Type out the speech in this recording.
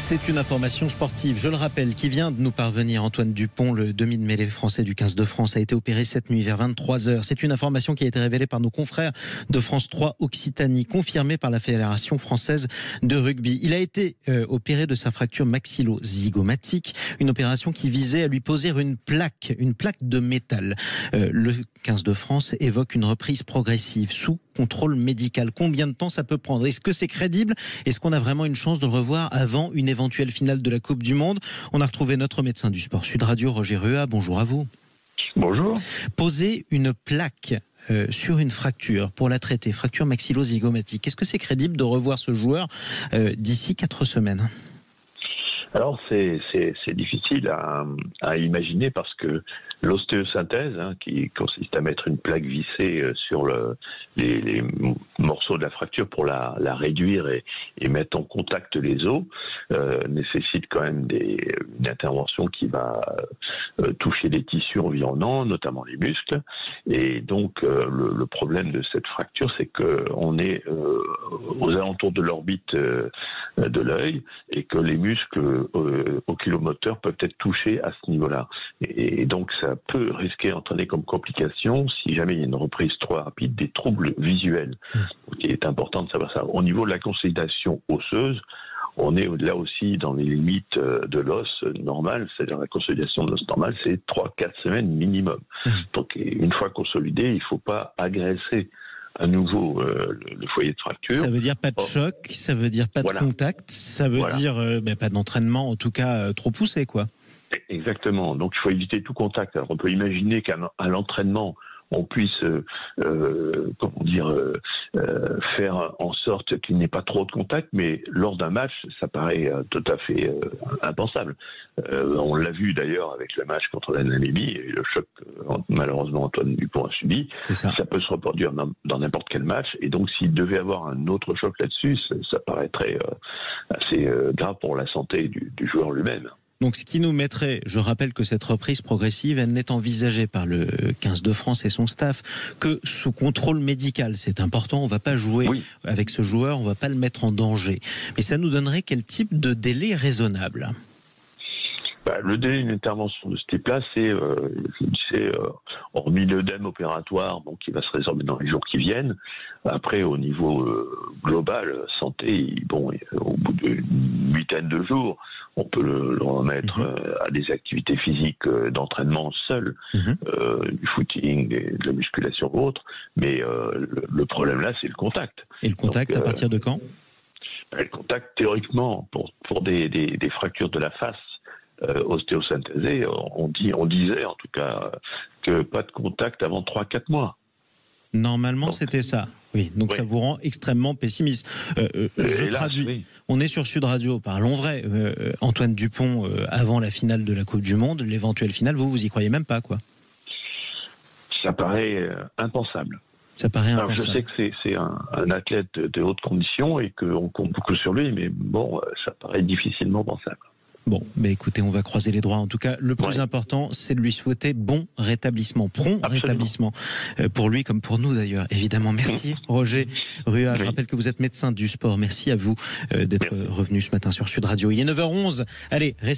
C'est une information sportive, je le rappelle, qui vient de nous parvenir. Antoine Dupont, le demi de mêlée français du 15 de France, a été opéré cette nuit vers 23h. C'est une information qui a été révélée par nos confrères de France 3 Occitanie, confirmée par la Fédération française de rugby. Il a été opéré de sa fracture maxillo-zygomatique, une opération qui visait à lui poser une plaque de métal. Le 15 de France évoque une reprise progressive sous contrôle médical. Combien de temps ça peut prendre? Est-ce que c'est crédible? Est-ce qu'on a vraiment une chance de le revoir avant une éventuelle finale de la Coupe du Monde? On a retrouvé notre médecin du sport Sud Radio, Roger Ruat. Bonjour à vous. Bonjour. Poser une plaque sur une fracture pour la traiter, fracture maxillo-zygomatique, est-ce que c'est crédible de revoir ce joueur d'ici 4 semaines? Alors c'est difficile à imaginer parce que l'ostéosynthèse, qui consiste à mettre une plaque vissée sur les morceaux de la fracture pour la réduire et mettre en contact les os, nécessite quand même une intervention qui va toucher les tissus environnants, notamment les muscles. Et donc le problème de cette fracture, c'est qu'on est aux alentours de l'orbite de l'œil et que les muscles oculomoteurs peuvent être touchés à ce niveau-là. Et donc ça peut risquer d'entraîner comme complication, si jamais il y a une reprise trop rapide, des troubles visuels. Il est important de savoir ça. Au niveau de la consolidation osseuse, on est là aussi dans les limites de l'os normal, c'est-à-dire la consolidation de l'os normal, c'est 3-4 semaines minimum. Donc une fois consolidé, il ne faut pas agresser à nouveau le foyer de fracture. Ça veut dire pas de choc, ça veut dire pas de contact, ça veut dire pas d'entraînement, en tout cas trop poussé, quoi. Exactement, donc il faut éviter tout contact. Alors on peut imaginer qu'à l'entraînement, on puisse faire en sorte qu'il n'y ait pas trop de contact, mais lors d'un match, ça paraît tout à fait impensable. On l'a vu d'ailleurs avec le match contre la Namibie et le choc malheureusement Antoine Dupont a subi. Ça peut se reproduire dans n'importe quel match, et donc s'il devait avoir un autre choc là-dessus, ça paraîtrait assez grave pour la santé du joueur lui-même. Donc ce qui nous mettrait, je rappelle que cette reprise progressive, elle n'est envisagée par le 15 de France et son staff que sous contrôle médical. C'est important, on ne va pas jouer avec ce joueur, on ne va pas le mettre en danger. Mais ça nous donnerait quel type de délai raisonnable ? Le délai d'une intervention de ce type-là, c'est, hormis l'œdème opératoire, qui va se résorber dans les jours qui viennent. Après, au niveau global, santé, au bout d'une huitaine de jours, on peut le remettre à des activités physiques d'entraînement seul, du footing, de la musculation ou autre. Mais le problème là, c'est le contact. Et le contact, à partir de quand ? Le contact, théoriquement, pour des fractures de la face, ostéosynthésée, on disait en tout cas que pas de contact avant 3-4 mois. Normalement, c'était ça. Oui, donc ça vous rend extrêmement pessimiste. Je traduis. On est sur Sud Radio, parlons vrai. Antoine Dupont, avant la finale de la Coupe du Monde, l'éventuelle finale, vous y croyez même pas, quoi? Ça paraît impensable. Ça paraît impensable. Alors, je sais que c'est un athlète de haute condition et qu'on compte beaucoup sur lui, mais ça paraît difficilement pensable. Bon, mais écoutez, on va croiser les doigts. En tout cas, le plus important, c'est de lui souhaiter bon rétablissement, prompt rétablissement, pour lui comme pour nous d'ailleurs, évidemment. Merci Roger Ruat. Je rappelle que vous êtes médecin du sport. Merci à vous d'être revenu ce matin sur Sud Radio. Il est 9h11. Allez, restez